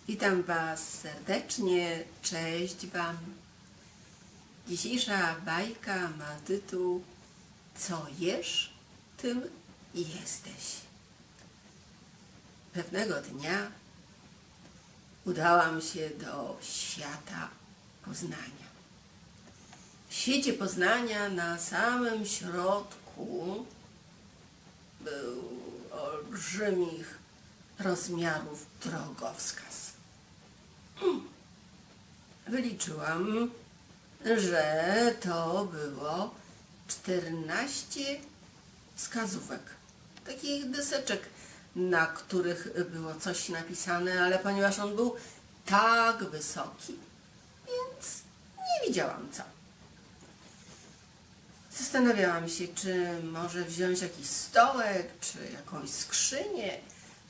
Witam Was serdecznie, cześć Wam. Dzisiejsza bajka ma tytuł Co jesz, tym i jesteś. Pewnego dnia udałam się do świata Poznania. W świecie Poznania na samym środku był olbrzymich rozmiarów drogowskaz. Wyliczyłam, że to było 14 wskazówek, takich deseczek, na których było coś napisane, ale ponieważ on był tak wysoki, więc nie widziałam co. Zastanawiałam się, czy może wziąć jakiś stołek, czy jakąś skrzynię,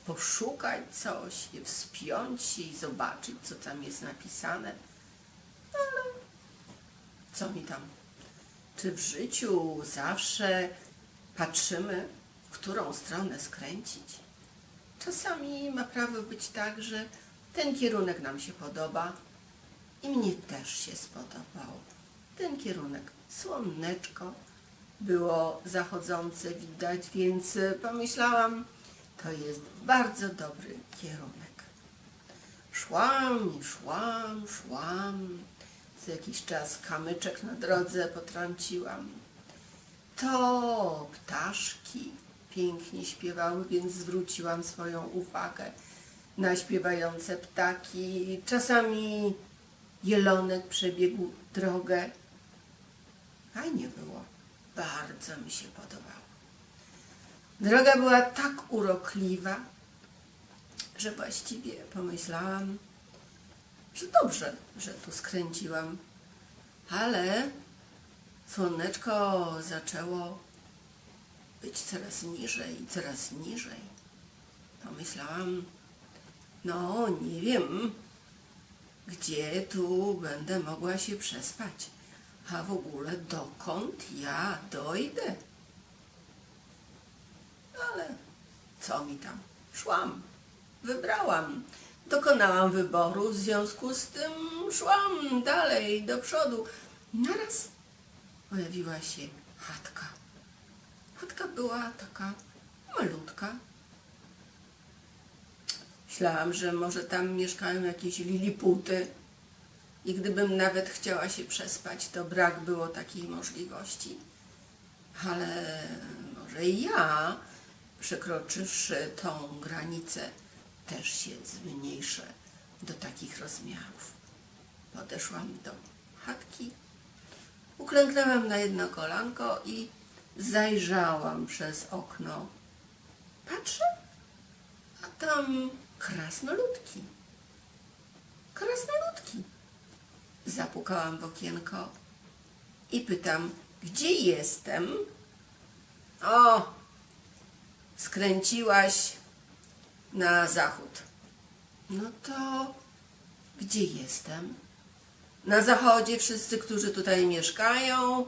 poszukać coś, wspiąć się i zobaczyć, co tam jest napisane. Ale co mi tam? Czy w życiu zawsze patrzymy, w którą stronę skręcić? Czasami ma prawo być tak, że ten kierunek nam się podoba i mnie też się spodobał. Ten kierunek, słoneczko było zachodzące widać, więc pomyślałam, to jest bardzo dobry kierunek. Szłam i szłam. Co jakiś czas kamyczek na drodze potrąciłam. To ptaszki pięknie śpiewały, więc zwróciłam swoją uwagę na śpiewające ptaki. Czasami jelonek przebiegł drogę. Fajnie było. Bardzo mi się podobało. Droga była tak urokliwa, że właściwie pomyślałam, że dobrze, że tu skręciłam. Ale słoneczko zaczęło być coraz niżej, coraz niżej. Pomyślałam, no nie wiem, gdzie tu będę mogła się przespać, a w ogóle dokąd ja dojdę. Ale co mi tam? Szłam, wybrałam, dokonałam wyboru, w związku z tym szłam dalej, do przodu. I naraz pojawiła się chatka. Chatka była taka malutka. Myślałam, że może tam mieszkają jakieś liliputy i gdybym nawet chciała się przespać, to brak było takiej możliwości. Ale może i ja, przekroczywszy tą granicę, też się zmniejszę do takich rozmiarów. Podeszłam do chatki, uklęknęłam na jedno kolanko i zajrzałam przez okno. Patrzę, a tam krasnoludki. Krasnoludki. Zapukałam w okienko i pytam, gdzie jestem? O, skręciłaś na zachód. No to gdzie jestem? Na zachodzie wszyscy, którzy tutaj mieszkają,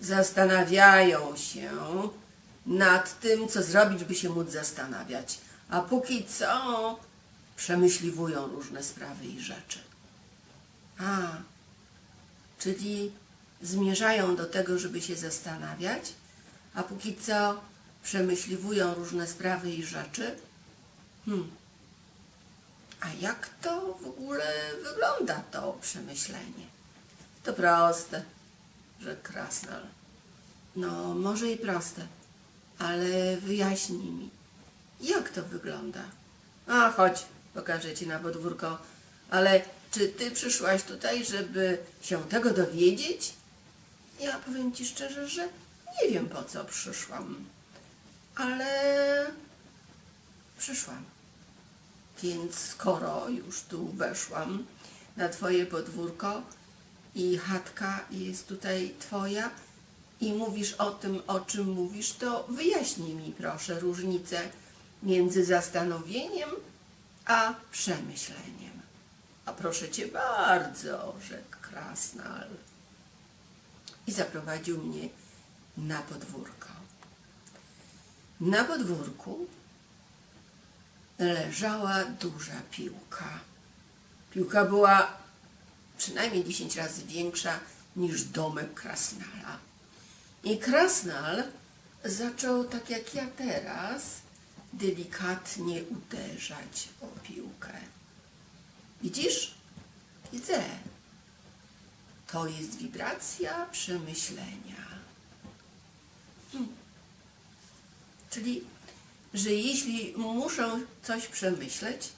zastanawiają się nad tym, co zrobić, by się móc zastanawiać. A póki co przemyśliwują różne sprawy i rzeczy. A, czyli zmierzają do tego, żeby się zastanawiać, a póki co przemyśliwują różne sprawy i rzeczy. A jak to w ogóle wygląda, to przemyślenie? To proste, rzekł krasnal. No, może i proste, ale wyjaśnij mi, jak to wygląda? A, chodź, pokażę ci na podwórko. Ale czy ty przyszłaś tutaj, żeby się tego dowiedzieć? Ja powiem ci szczerze, że nie wiem, po co przyszłam, ale przyszłam. Więc skoro już tu weszłam na twoje podwórko i chatka jest tutaj twoja i mówisz o tym, o czym mówisz, to wyjaśnij mi proszę różnicę między zastanowieniem a przemyśleniem. A proszę cię bardzo, rzekł krasnal i zaprowadził mnie na podwórko. Na podwórku leżała duża piłka Piłka była przynajmniej 10 razy większa niż domek Krasnala. I Krasnal zaczął, tak jak ja teraz, delikatnie uderzać o piłkę. Widzisz? Widzę. To jest wibracja przemyślenia. Czyli, że jeśli muszę coś przemyśleć,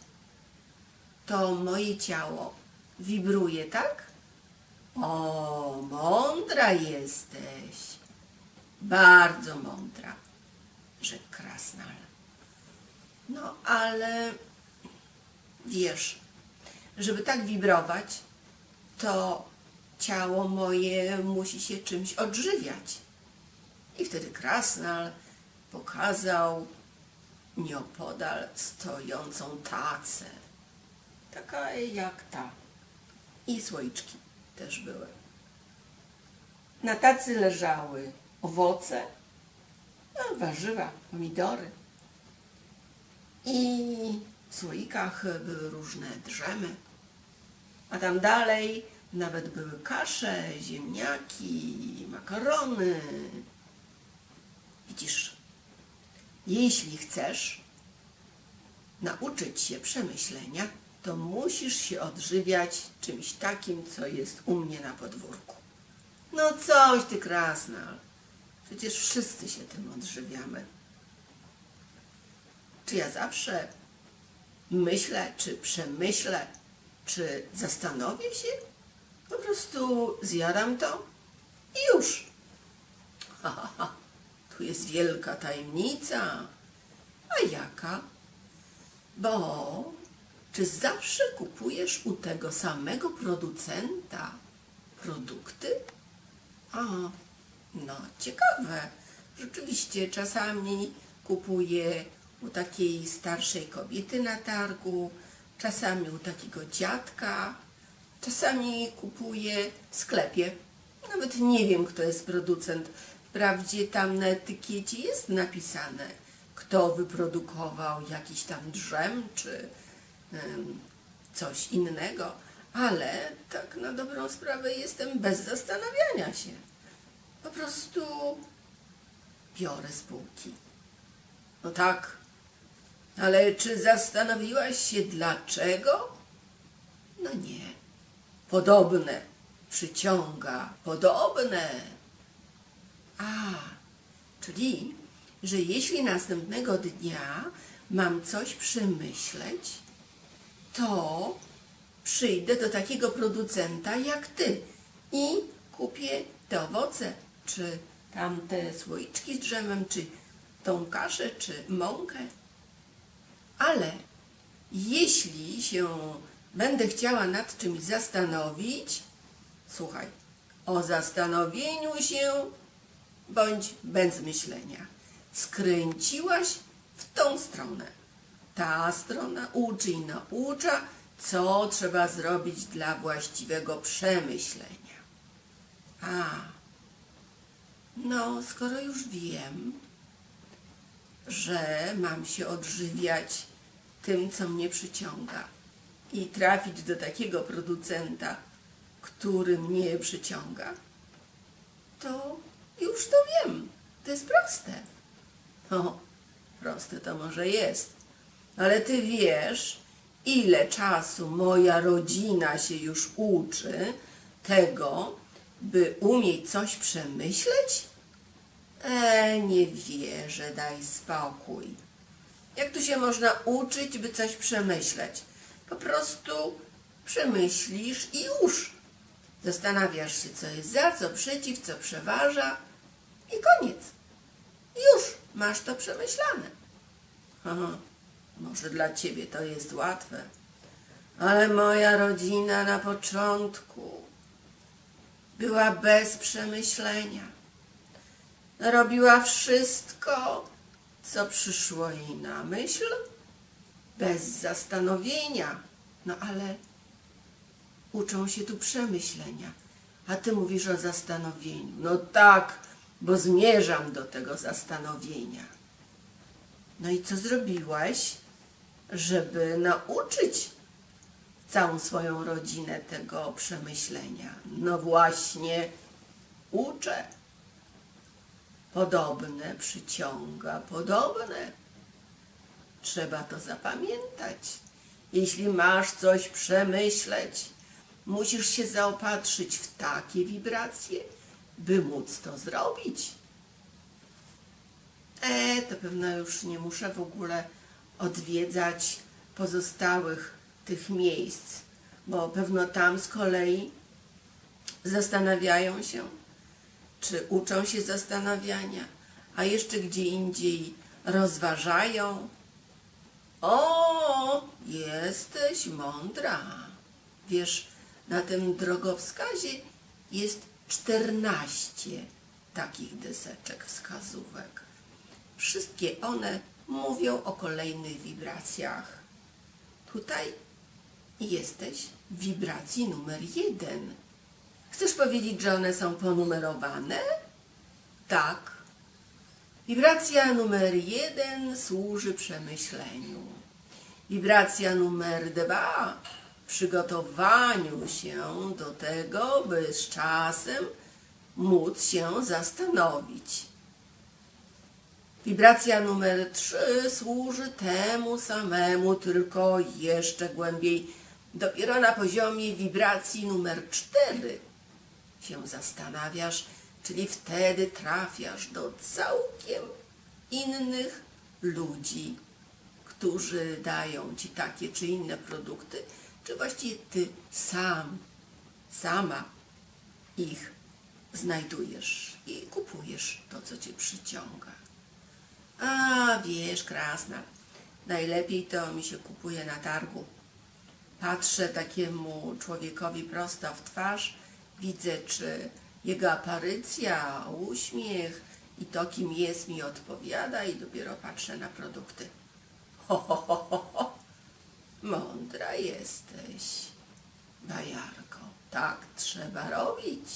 to moje ciało wibruje, tak? O, mądra jesteś. Bardzo mądra, rzekł Krasnal. No, ale wiesz, żeby tak wibrować, to ciało moje musi się czymś odżywiać. I wtedy Krasnal pokazał nieopodal stojącą tacę. Taka jak ta. I słoiczki też były. Na tacy leżały owoce, warzywa, pomidory. I w słoikach były różne drzemy. A tam dalej nawet były kasze, ziemniaki, makarony. Widzisz, jeśli chcesz nauczyć się przemyślenia, to musisz się odżywiać czymś takim, co jest u mnie na podwórku. No coś ty, Krasnal, przecież wszyscy się tym odżywiamy. Czy ja zawsze myślę, czy przemyślę, czy zastanowię się? Po prostu zjadam to i już. Tu jest wielka tajemnica. A jaka? Bo czy zawsze kupujesz u tego samego producenta produkty? No ciekawe. Rzeczywiście czasami kupuję u takiej starszej kobiety na targu, czasami u takiego dziadka, czasami kupuję w sklepie. Nawet nie wiem, kto jest producent. Wprawdzie tam na etykiecie jest napisane, kto wyprodukował jakiś tam drzem, czy coś innego, ale tak na dobrą sprawę jestem bez zastanawiania się. Po prostu biorę z półki. No tak, ale czy zastanowiłaś się dlaczego? No nie. Podobne przyciąga podobne. Czyli, że jeśli następnego dnia mam coś przemyśleć, to przyjdę do takiego producenta jak ty i kupię te owoce, czy tamte słoiczki z drzemem, czy tą kaszę, czy mąkę. Ale jeśli się będę chciała nad czymś zastanowić, słuchaj, o zastanowieniu się bądź bez myślenia. Skręciłaś w tą stronę. Ta strona uczy i naucza, co trzeba zrobić dla właściwego przemyślenia. No, skoro już wiem, że mam się odżywiać tym, co mnie przyciąga i trafić do takiego producenta, który mnie przyciąga, to już to wiem. To jest proste. Proste to może jest. Ale ty wiesz, ile czasu moja rodzina się już uczy tego, by umieć coś przemyśleć? Nie wierzę, daj spokój. Jak tu się można uczyć, by coś przemyśleć? Po prostu przemyślisz i już. Zastanawiasz się, co jest za, co przeciw, co przeważa i koniec. Już masz to przemyślane. Może dla ciebie to jest łatwe, ale moja rodzina na początku była bez przemyślenia. Robiła wszystko, co przyszło jej na myśl, bez zastanowienia. No ale uczą się tu przemyślenia, a ty mówisz o zastanowieniu. No tak, bo zmierzam do tego zastanowienia. No i co zrobiłaś, żeby nauczyć całą swoją rodzinę tego przemyślenia? No właśnie, uczę. Podobne przyciąga podobne. Trzeba to zapamiętać. Jeśli masz coś przemyśleć, musisz się zaopatrzyć w takie wibracje, by móc to zrobić. To pewno już nie muszę w ogóle odwiedzać pozostałych tych miejsc, bo pewno tam z kolei zastanawiają się, czy uczą się zastanawiania, a jeszcze gdzie indziej rozważają. O, jesteś mądra. Wiesz, na tym drogowskazie jest 14 takich deseczek wskazówek. Wszystkie one mówią o kolejnych wibracjach. Tutaj jesteś w wibracji numer 1. Chcesz powiedzieć, że one są ponumerowane? Tak. Wibracja numer 1 służy przemyśleniu. Wibracja numer 2 przygotowaniu się do tego, by z czasem móc się zastanowić. Wibracja numer 3 służy temu samemu, tylko jeszcze głębiej. Dopiero na poziomie wibracji numer 4 się zastanawiasz, czyli wtedy trafiasz do całkiem innych ludzi, którzy dają ci takie czy inne produkty, czy właściwie ty sama ich znajdujesz i kupujesz to, co cię przyciąga. A wiesz, krasna, najlepiej to mi się kupuje na targu. Patrzę takiemu człowiekowi prosto w twarz, widzę, czy jego aparycja, uśmiech i to, kim jest, mi odpowiada i dopiero patrzę na produkty. Ho. Mądra jesteś, bajarko. Tak trzeba robić.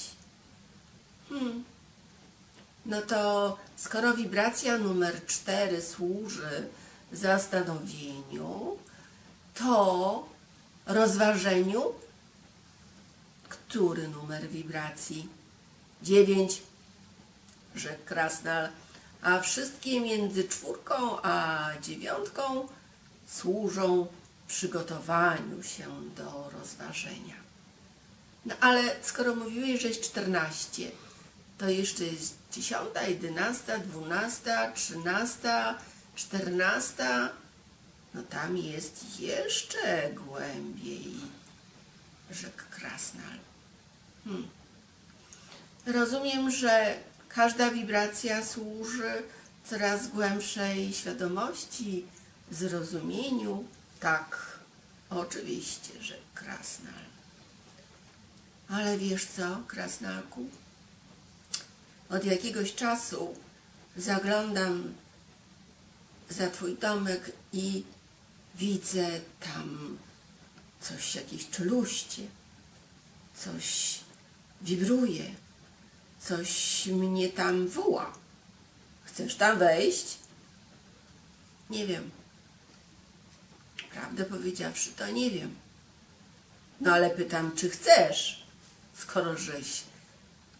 No to skoro wibracja numer 4 służy zastanowieniu, to rozważeniu, który numer wibracji? 9, rzekł Krasnal, a wszystkie między 4 a 9 służą przygotowaniu się do rozważenia. No ale skoro mówiłeś, że jest 14, to jeszcze jest 10, 11, 12, 13, 14. No tam jest jeszcze głębiej, rzekł Krasnal. Rozumiem, że każda wibracja służy coraz głębszej świadomości, zrozumieniu. Tak, oczywiście, rzekł Krasnal. Ale wiesz co, Krasnalku? Od jakiegoś czasu zaglądam za twój domek i widzę tam coś, jakieś czeluście, coś wibruje, coś mnie tam woła. Chcesz tam wejść? Nie wiem. Prawdę powiedziawszy, to nie wiem. No ale pytam, czy chcesz, skoro żeś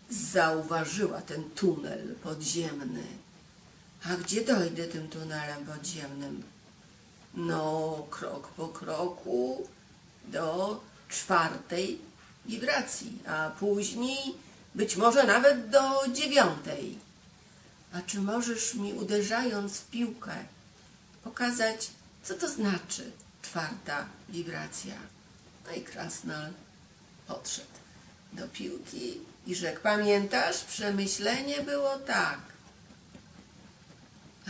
zauważyła ten tunel podziemny. A gdzie dojdę tym tunelem podziemnym? No, krok po kroku do 4 wibracji, a później być może nawet do 9. A czy możesz mi, uderzając w piłkę, pokazać, co to znaczy 4 wibracja? No i Krasnal podszedł do piłki i rzekł, pamiętasz, przemyślenie było tak.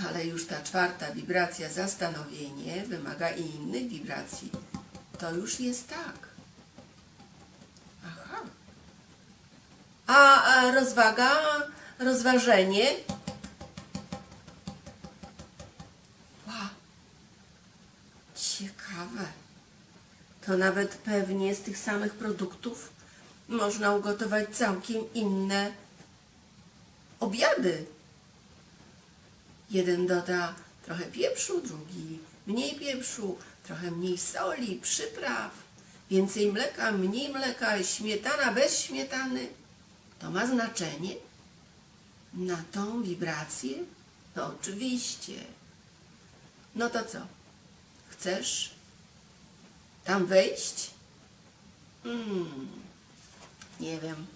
Ale już ta 4 wibracja, zastanowienie, wymaga i innych wibracji. To już jest tak. Aha. A rozwaga, rozważenie? Wow. Ciekawe. To nawet pewnie z tych samych produktów można ugotować całkiem inne obiady. Jeden doda trochę pieprzu, drugi mniej pieprzu, trochę mniej soli, przypraw, Więcej mleka, mniej mleka, śmietana, bez śmietany. To ma znaczenie na tą wibrację? No oczywiście. No to co? Chcesz tam wejść? Nie wiem.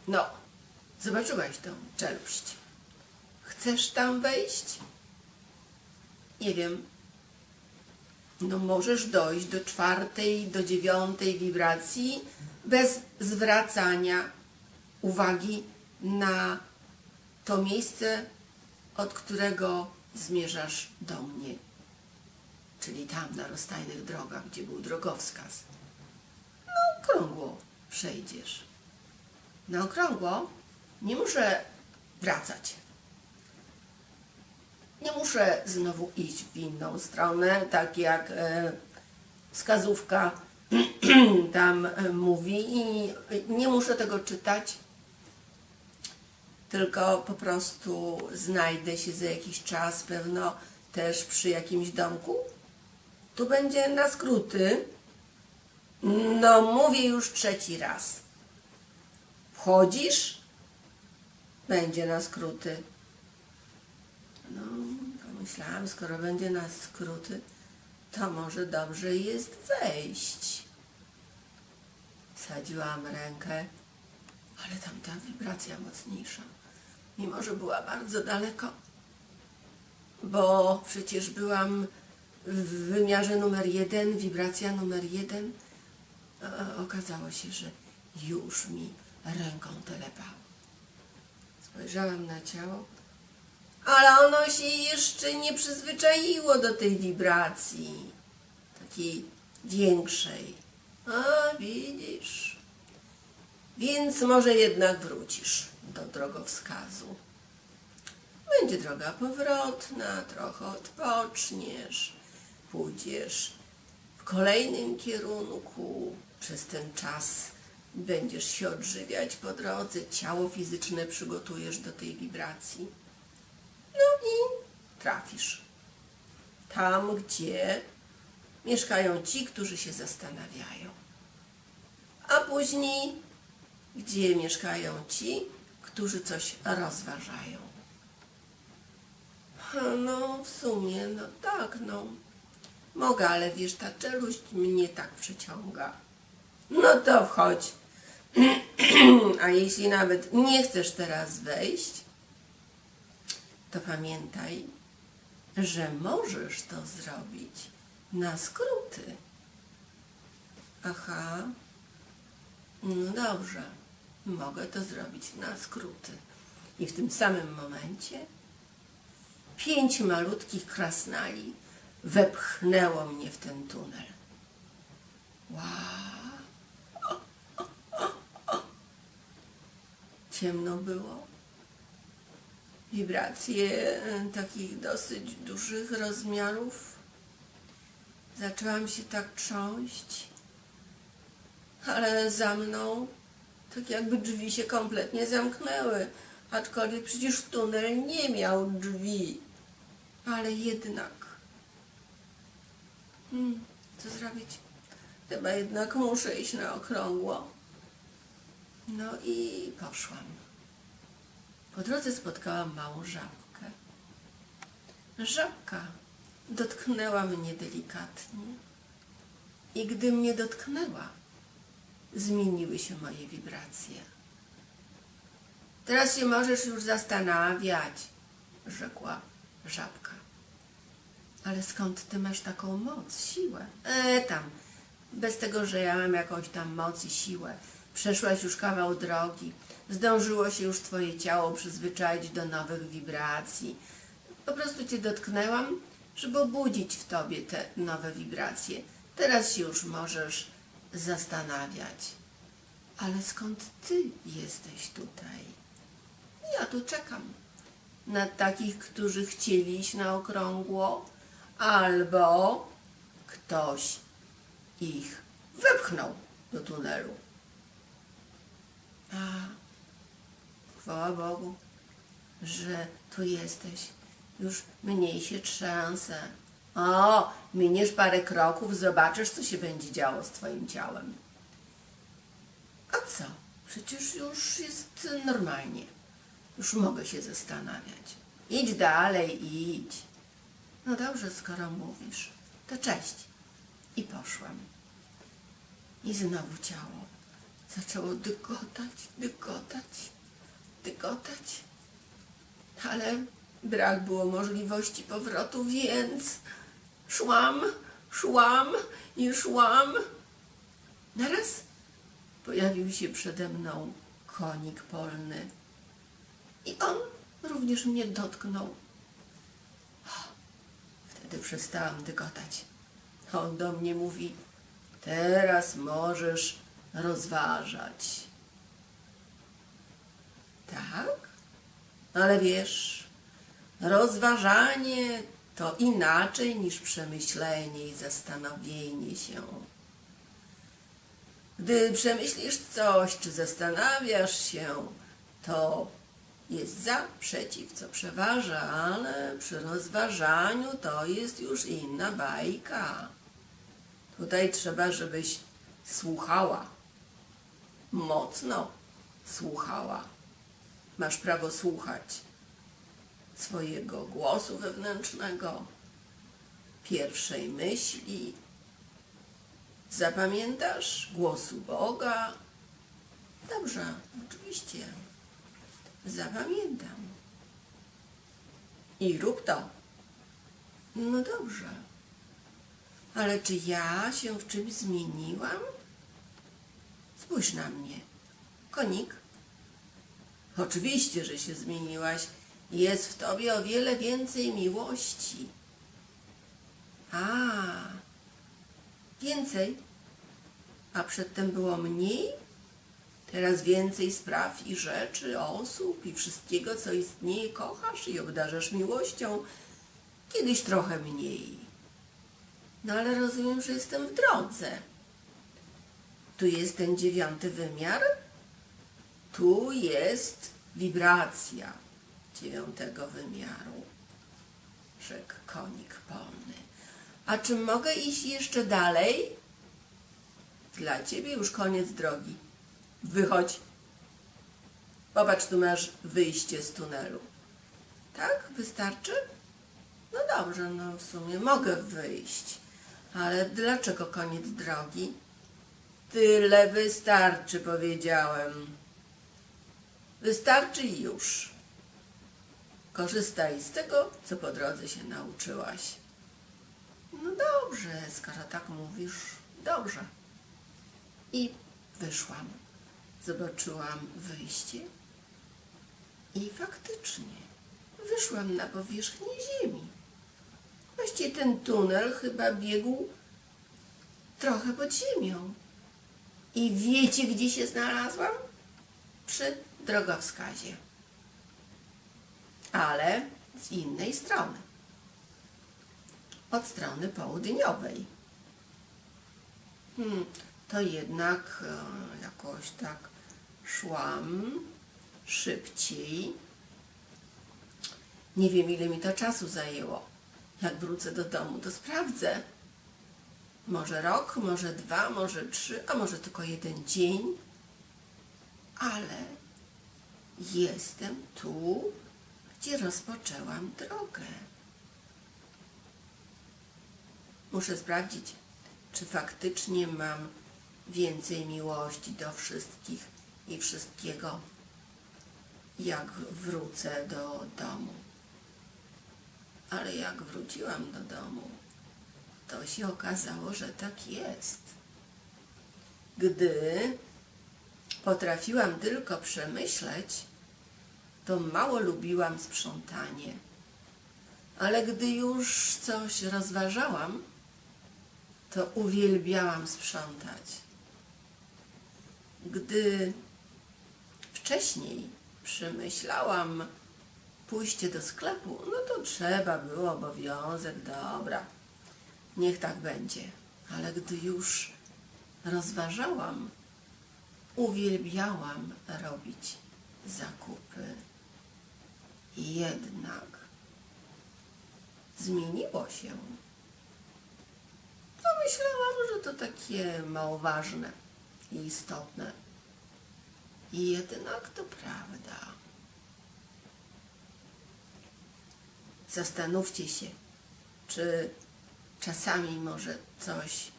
No, zobaczyłaś tą czeluść. Chcesz tam wejść? Nie wiem. No możesz dojść do 4., do 9. wibracji bez zwracania uwagi na to miejsce, od którego zmierzasz do mnie. Czyli tam na rozstajnych drogach, gdzie był drogowskaz. No okrągło przejdziesz. Na okrągło nie muszę wracać. Nie muszę znowu iść w inną stronę, tak jak wskazówka tam mówi, i nie muszę tego czytać, tylko po prostu znajdę się za jakiś czas pewno też przy jakimś domku. Tu będzie na skróty. No mówię już 3. raz. Wchodzisz? Będzie na skróty. No, pomyślałam, skoro będzie na skróty, to może dobrze jest wejść. Wsadziłam rękę, ale tamta wibracja mocniejsza, mimo że była bardzo daleko, bo przecież byłam w wymiarze numer 1, wibracja numer 1. Okazało się, że już mi ręką telepało. Spojrzałam na ciało, ale ono się jeszcze nie przyzwyczaiło do tej wibracji, takiej większej. A widzisz, więc może jednak wrócisz do drogowskazu. Będzie droga powrotna, trochę odpoczniesz, pójdziesz w kolejnym kierunku. Przez ten czas będziesz się odżywiać po drodze, ciało fizyczne przygotujesz do tej wibracji. No i trafisz tam, gdzie mieszkają ci, którzy się zastanawiają. A później, gdzie mieszkają ci, którzy coś rozważają. No w sumie, no tak, no. Mogę, ale wiesz, ta czeluść mnie tak przyciąga. No to wchodź. A jeśli nawet nie chcesz teraz wejść, to pamiętaj, że możesz to zrobić na skróty. Aha, no dobrze, mogę to zrobić na skróty. I w tym samym momencie 5 malutkich krasnali wepchnęło mnie w ten tunel. Wow! Ciemno było. Wibracje takich dosyć dużych rozmiarów. Zaczęłam się tak trząść, ale za mną tak jakby drzwi się kompletnie zamknęły, aczkolwiek przecież tunel nie miał drzwi. Ale jednak. Co zrobić? Chyba jednak muszę iść na okrągło. No i poszłam. Po drodze spotkałam małą żabkę. Żabka dotknęła mnie delikatnie i gdy mnie dotknęła, zmieniły się moje wibracje. Teraz się możesz już zastanawiać, rzekła żabka. Ale skąd ty masz taką moc, siłę? Tam, bez tego, że ja mam jakąś tam moc i siłę. Przeszłaś już kawał drogi, zdążyło się już twoje ciało przyzwyczaić do nowych wibracji. Po prostu cię dotknęłam, żeby obudzić w tobie te nowe wibracje. Teraz się już możesz zastanawiać. Ale skąd ty jesteś tutaj? Ja tu czekam na takich, którzy chcieli iść na okrągło, albo ktoś ich wepchnął do tunelu. A, chwała Bogu, że tu jesteś. Już mniej się trzęsę. O, miniesz parę kroków, zobaczysz, co się będzie działo z twoim ciałem. A co? Przecież już jest normalnie. Już mogę się zastanawiać. Idź dalej, idź. No dobrze, skoro mówisz, to cześć. I poszłam. I znowu ciało zaczęło dygotać, dygotać, dygotać. Ale brak było możliwości powrotu, więc szłam i szłam. Naraz pojawił się przede mną konik polny. I on również mnie dotknął. Wtedy przestałam dygotać. On do mnie mówi: teraz możesz rozważać. Tak? Ale wiesz, rozważanie to inaczej niż przemyślenie i zastanowienie się. Gdy przemyślisz coś, czy zastanawiasz się, to jest za, przeciw, co przeważa, ale przy rozważaniu to jest już inna bajka. Tutaj trzeba, żebyś słuchała, mocno słuchała. Masz prawo słuchać swojego głosu wewnętrznego, pierwszej myśli. Zapamiętasz głosu Boga? Dobrze, oczywiście. Zapamiętam. I rób to. No dobrze. Ale czy ja się w czymś zmieniłam? Spójrz na mnie. Konik? Oczywiście, że się zmieniłaś. Jest w tobie o wiele więcej miłości. A, więcej? A przedtem było mniej? Teraz więcej spraw i rzeczy, osób i wszystkiego, co istnieje, kochasz i obdarzasz miłością. Kiedyś trochę mniej. No ale rozumiem, że jestem w drodze. Tu jest ten 9. wymiar. Tu jest wibracja 9. wymiaru, rzekł konik polny. A czy mogę iść jeszcze dalej? Dla ciebie już koniec drogi. Wychodź. Popatrz, tu masz wyjście z tunelu. Tak? Wystarczy? No dobrze, no w sumie mogę wyjść. Ale dlaczego koniec drogi? Tyle wystarczy, powiedziałem. Wystarczy i już. Korzystaj z tego, co po drodze się nauczyłaś. No dobrze, skoro tak mówisz, dobrze. I wyszłam. Zobaczyłam wyjście i faktycznie wyszłam na powierzchnię ziemi. Właściwie ten tunel chyba biegł trochę pod ziemią. I wiecie, gdzie się znalazłam? Przy drogowskazie. Ale z innej strony. Od strony południowej. To jednak jakoś tak szłam szybciej. Nie wiem, ile mi to czasu zajęło. Jak wrócę do domu, to sprawdzę. Może rok, może 2, może 3, a może tylko 1 dzień. Ale jestem tu, gdzie rozpoczęłam drogę. Muszę sprawdzić, czy faktycznie mam więcej miłości do wszystkich i wszystkiego, jak wrócę do domu. Ale jak wróciłam do domu, to się okazało, że tak jest. Gdy potrafiłam tylko przemyśleć, to mało lubiłam sprzątanie. Ale gdy już coś rozważałam, to uwielbiałam sprzątać. Gdy wcześniej przemyślałam pójście do sklepu, no to trzeba było obowiązek, dobra, niech tak będzie. Ale gdy już rozważałam, uwielbiałam robić zakupy. I jednak zmieniło się. myślałam, że to takie mało ważne i istotne. I jednak to prawda. Zastanówcie się, czy czasami może coś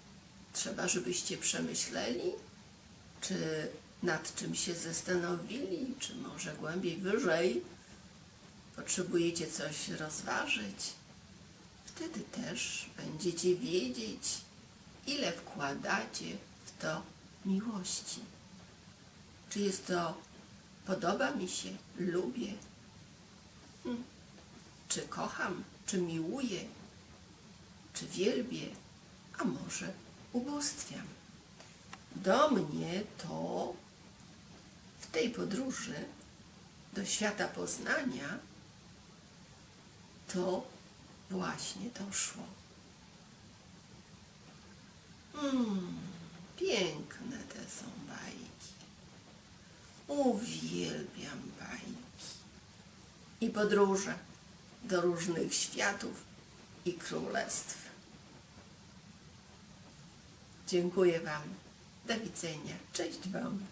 trzeba, żebyście przemyśleli, czy nad czym się zastanowili, czy może głębiej, wyżej potrzebujecie coś rozważyć. Wtedy też będziecie wiedzieć, ile wkładacie w to miłości. Czy jest to podoba mi się, lubię, czy kocham, czy miłuję, czy wielbię, a może ubóstwiam. Do mnie to w tej podróży do świata poznania to właśnie doszło. Piękne te są bajki. Uwielbiam bajki. I podróże do różnych światów i królestw. Dziękuję Wam. Do widzenia. Cześć Wam.